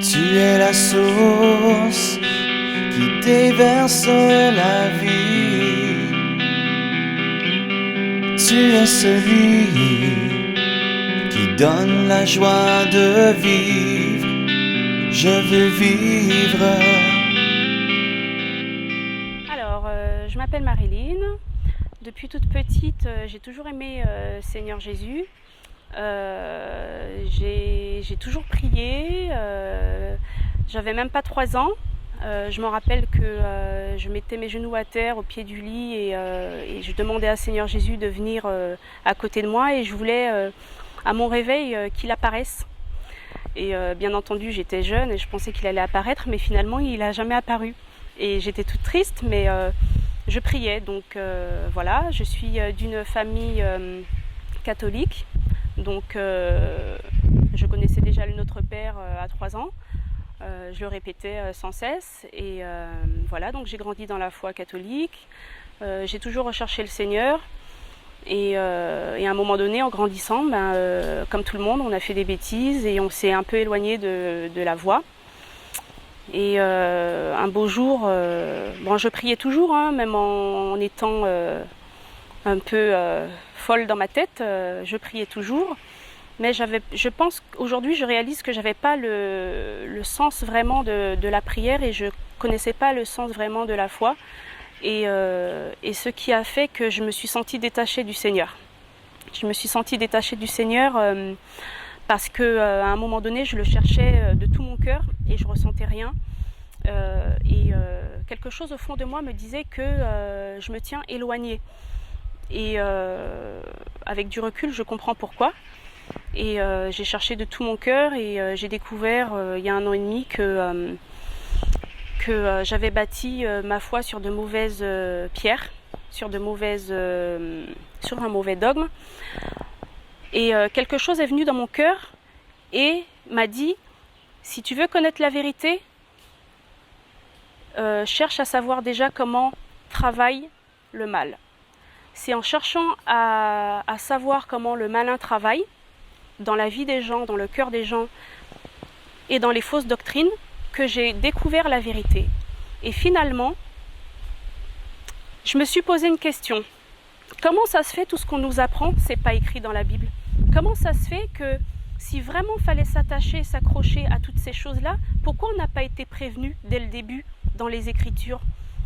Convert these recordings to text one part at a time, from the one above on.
Tu es la source qui déverse la vie. Tu es celui qui donne la joie de vivre. Je veux vivre. Alors, je m'appelle Marilyn. Depuis toute petite, j'ai toujours aimé Seigneur Jésus. J'ai toujours prié. J'avais même pas 3 ans. Je me rappelle que je mettais mes genoux à terre au pied du lit et je demandais à Seigneur Jésus de venir à côté de moi et je voulais à mon réveil qu'il apparaisse. Et bien entendu, j'étais jeune et je pensais qu'il allait apparaître, mais finalement, il n'a jamais apparu. Et j'étais toute triste, mais je priais. Donc voilà, je suis d'une famille catholique. Donc je connaissais déjà le Notre Père à 3 ans. Je le répétais sans cesse. Et voilà, donc j'ai grandi dans la foi catholique. J'ai toujours recherché le Seigneur. Et à un moment donné, en grandissant, comme tout le monde, on a fait des bêtises et on s'est un peu éloigné de la voie. Et un beau jour, je priais toujours, même en étant un peu folle dans ma tête, je priais toujours. Mais je pense qu'aujourd'hui, je réalise que j'avais pas le sens vraiment de la prière et je connaissais pas le sens vraiment de la foi. Et ce qui a fait que je me suis sentie détachée du Seigneur. Je me suis sentie détachée du Seigneur parce qu'à un moment donné, je le cherchais de tout mon cœur et je ressentais rien. Quelque chose au fond de moi me disait que je me tiens éloignée. Et avec du recul, je comprends pourquoi. Et j'ai cherché de tout mon cœur et j'ai découvert il y a 1 an et demi que j'avais bâti ma foi sur de mauvaises pierres, sur un mauvais dogme. Et quelque chose est venu dans mon cœur et m'a dit, si tu veux connaître la vérité, cherche à savoir déjà comment travaille le mal. C'est en cherchant à savoir comment le malin travaille dans la vie des gens, dans le cœur des gens et dans les fausses doctrines que j'ai découvert la vérité. Et finalement, je me suis posé une question. Comment ça se fait tout ce qu'on nous apprend, c'est pas écrit dans la Bible? Comment ça se fait que si vraiment il fallait s'attacher, s'accrocher à toutes ces choses-là, pourquoi on n'a pas été prévenu dès le début dans les Écritures?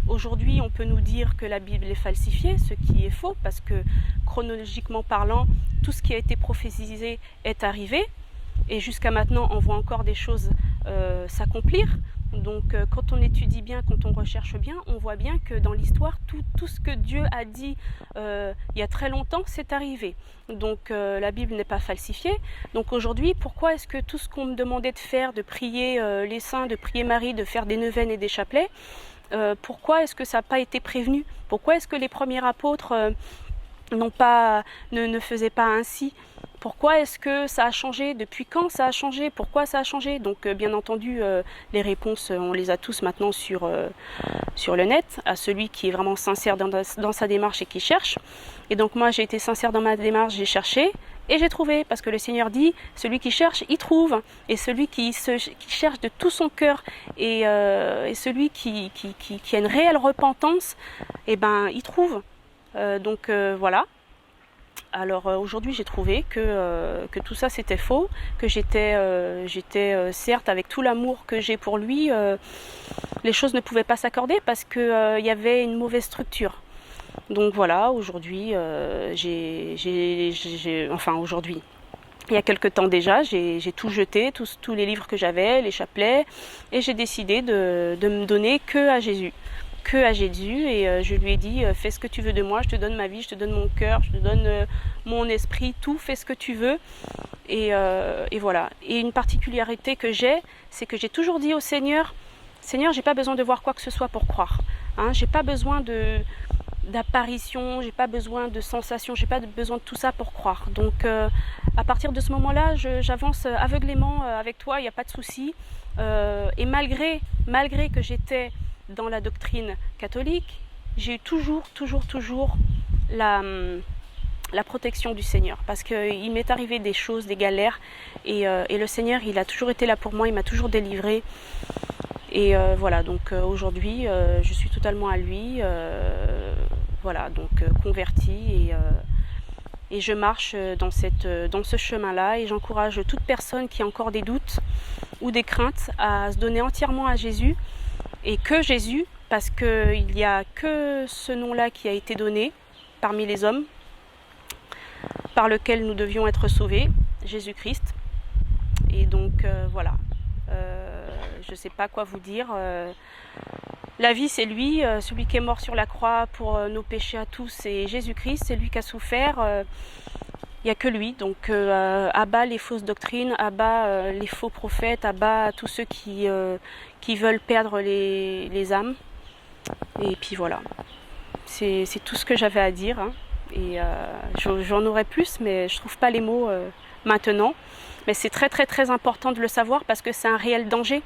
Aujourd'hui, on peut nous dire que la Bible est falsifiée, ce qui est faux, parce que chronologiquement parlant, tout ce qui a été prophétisé est arrivé. Et jusqu'à maintenant, on voit encore des choses s'accomplir. Donc quand on étudie bien, quand on recherche bien, on voit bien que dans l'histoire, tout ce que Dieu a dit il y a très longtemps, c'est arrivé. Donc la Bible n'est pas falsifiée. Donc aujourd'hui, pourquoi est-ce que tout ce qu'on me demandait de faire, de prier les saints, de prier Marie, de faire des neuvaines et des chapelets, pourquoi est-ce que ça n'a pas été prévenu? Pourquoi est-ce que les premiers apôtres ne faisaient pas ainsi? Pourquoi est-ce que ça a changé? Depuis quand ça a changé? Pourquoi ça a changé? Donc bien entendu, les réponses, on les a tous maintenant sur le net, à celui qui est vraiment sincère dans sa démarche et qui cherche. Et donc moi, j'ai été sincère dans ma démarche, j'ai cherché et j'ai trouvé. Parce que le Seigneur dit, celui qui cherche, il trouve. Et celui qui cherche de tout son cœur et celui qui a une réelle repentance, il trouve. Donc voilà. Alors aujourd'hui j'ai trouvé que tout ça c'était faux, que j'étais certes avec tout l'amour que j'ai pour lui, les choses ne pouvaient pas s'accorder parce qu'il y avait une mauvaise structure. Donc voilà, aujourd'hui aujourd'hui, il y a quelque temps déjà, j'ai tout jeté, tous les livres que j'avais, les chapelets, et j'ai décidé de me donner que à Jésus. Et je lui ai dit fais ce que tu veux de moi, je te donne ma vie, je te donne mon cœur, je te donne mon esprit, tout, fais ce que tu veux. Et voilà. Et une particularité que j'ai, c'est que j'ai toujours dit au Seigneur, j'ai pas besoin de voir quoi que ce soit pour croire. J'ai pas besoin d'apparition, j'ai pas besoin de sensations, j'ai pas besoin de tout ça pour croire. Donc à partir de ce moment-là, j'avance aveuglément avec toi, il n'y a pas de souci. Et malgré que j'étais dans la doctrine catholique, j'ai eu toujours la protection du Seigneur, parce qu'il m'est arrivé des choses, des galères, et le Seigneur, il a toujours été là pour moi, il m'a toujours délivré. Et voilà, donc aujourd'hui, je suis totalement à lui, voilà, donc convertie, et je marche dans ce chemin-là, et j'encourage toute personne qui a encore des doutes ou des craintes à se donner entièrement à Jésus, et que Jésus, parce qu'il n'y a que ce nom-là qui a été donné parmi les hommes, par lequel nous devions être sauvés, Jésus-Christ. Et donc voilà, je ne sais pas quoi vous dire. La vie, c'est lui, celui qui est mort sur la croix pour nos péchés à tous, c'est Jésus-Christ, c'est lui qui a souffert. Il n'y a que lui, donc à bas les fausses doctrines, à bas les faux prophètes, à bas tous ceux qui veulent perdre les âmes. Et puis voilà, c'est tout ce que j'avais à dire, hein. Et j'en aurais plus, mais je ne trouve pas les mots maintenant. Mais c'est très très très important de le savoir, parce que c'est un réel danger.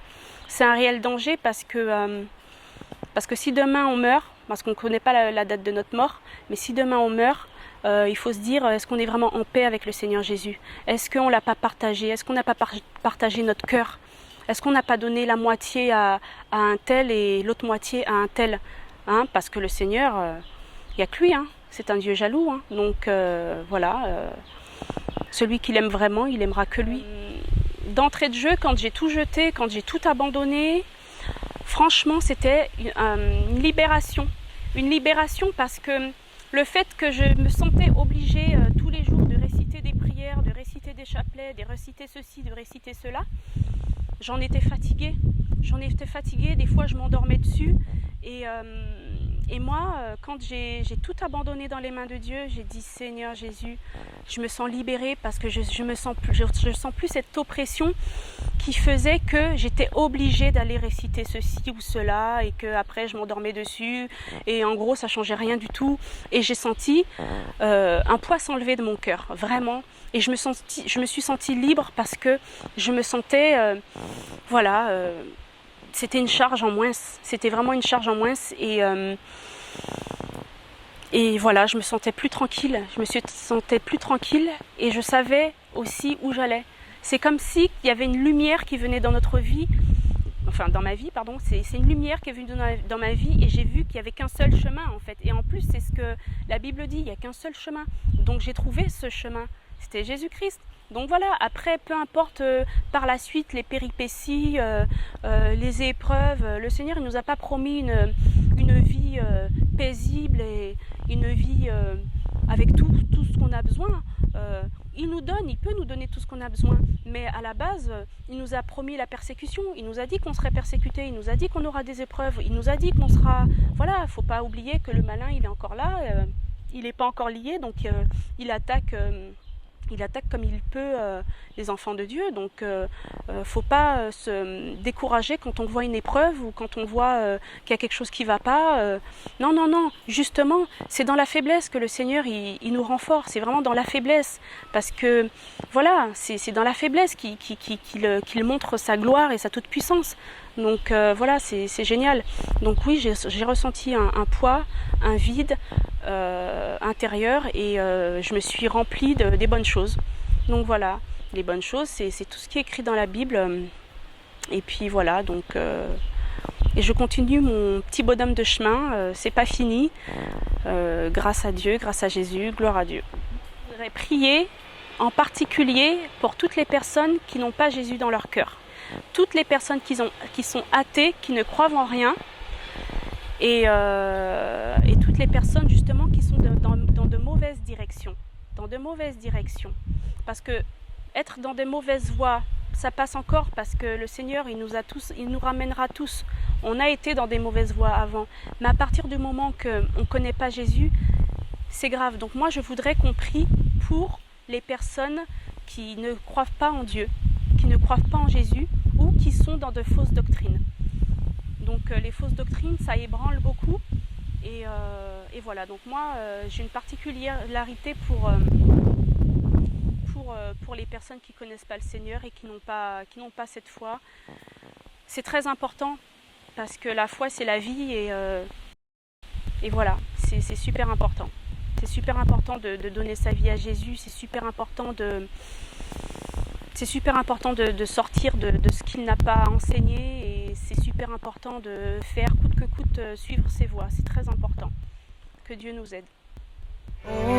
C'est un réel danger parce que si demain on meurt, parce qu'on ne connaît pas la date de notre mort, mais si demain on meurt, il faut se dire, est-ce qu'on est vraiment en paix avec le Seigneur Jésus? Est-ce qu'on ne l'a pas partagé? Est-ce qu'on n'a pas partagé notre cœur? Est-ce qu'on n'a pas donné la moitié à un tel et l'autre moitié à un tel, hein? Parce que le Seigneur, il n'y a que lui, hein. C'est un Dieu jaloux, hein. Donc voilà, celui qui l'aime vraiment, il aimera que lui. D'entrée de jeu, quand j'ai tout jeté, quand j'ai tout abandonné, franchement, c'était une libération. Une libération, parce que le fait que je me sentais obligée tous les jours de réciter des prières, de réciter des chapelets, de réciter ceci, de réciter cela, j'en étais fatiguée. J'en étais fatiguée, des fois je m'endormais dessus. Et moi, quand j'ai tout abandonné dans les mains de Dieu, j'ai dit, Seigneur Jésus, je me sens libérée, parce que je sens plus cette oppression qui faisait que j'étais obligée d'aller réciter ceci ou cela, et que après je m'endormais dessus, et en gros ça changeait rien du tout. Et j'ai senti un poids s'enlever de mon cœur, vraiment. Et je me suis sentie libre, parce que je me sentais, voilà, c'était une charge en moins. C'était vraiment une charge en moins. Et voilà, je me sentais plus tranquille. Et je savais aussi où j'allais. C'est comme s'il y avait une lumière qui venait dans notre vie. Enfin, dans ma vie, pardon. C'est une lumière qui est venue dans ma vie, et j'ai vu qu'il n'y avait qu'un seul chemin, en fait. Et en plus, c'est ce que la Bible dit, il n'y a qu'un seul chemin. Donc j'ai trouvé ce chemin. C'était Jésus-Christ. Donc voilà, après, peu importe par la suite les péripéties, les épreuves, le Seigneur, il ne nous a pas promis une vie paisible et une vie avec tout ce qu'on a besoin. Il peut nous donner tout ce qu'on a besoin, mais à la base, il nous a promis la persécution, il nous a dit qu'on serait persécuté, il nous a dit qu'on aura des épreuves, il nous a dit qu'on sera... Voilà, il ne faut pas oublier que le malin, il est encore là, il n'est pas encore lié, donc il attaque comme il peut les enfants de Dieu. Donc faut pas se décourager quand on voit une épreuve, ou quand on voit qu'il y a quelque chose qui va pas. Non, justement, c'est dans la faiblesse que le Seigneur il nous renforce. C'est vraiment dans la faiblesse, parce que voilà, c'est dans la faiblesse qu'il montre sa gloire et sa toute puissance. Donc voilà, c'est génial. Donc oui, j'ai ressenti un poids, un vide intérieur, et je me suis remplie des bonnes choses. Donc voilà, les bonnes choses, c'est tout ce qui est écrit dans la Bible. Et puis voilà, donc et je continue mon petit bonhomme de chemin. C'est pas fini. Grâce à Dieu, grâce à Jésus, gloire à Dieu. Je voudrais prier en particulier pour toutes les personnes qui n'ont pas Jésus dans leur cœur. Toutes les personnes qui sont athées, qui ne croient en rien, et toutes les personnes justement qui sont dans de mauvaises directions. Parce que être dans de mauvaises voies, ça passe encore, parce que le Seigneur, il nous ramènera tous. On a été dans des mauvaises voies avant, mais à partir du moment qu'on ne connaît pas Jésus, c'est grave. Donc moi, je voudrais qu'on prie pour les personnes qui ne croient pas en Dieu, qui ne croient pas en Jésus, ou qui sont dans de fausses doctrines. Donc les fausses doctrines, ça ébranle beaucoup. Et voilà, donc moi j'ai une particularité pour les personnes qui ne connaissent pas le Seigneur et qui n'ont pas cette foi. C'est très important, parce que la foi, c'est la vie, et voilà, c'est super important. C'est super important de donner sa vie à Jésus, c'est super important de sortir de ce qu'il n'a pas enseigné, et c'est super important de faire coûte que coûte suivre ses voies. C'est très important. Que Dieu nous aide. Oh,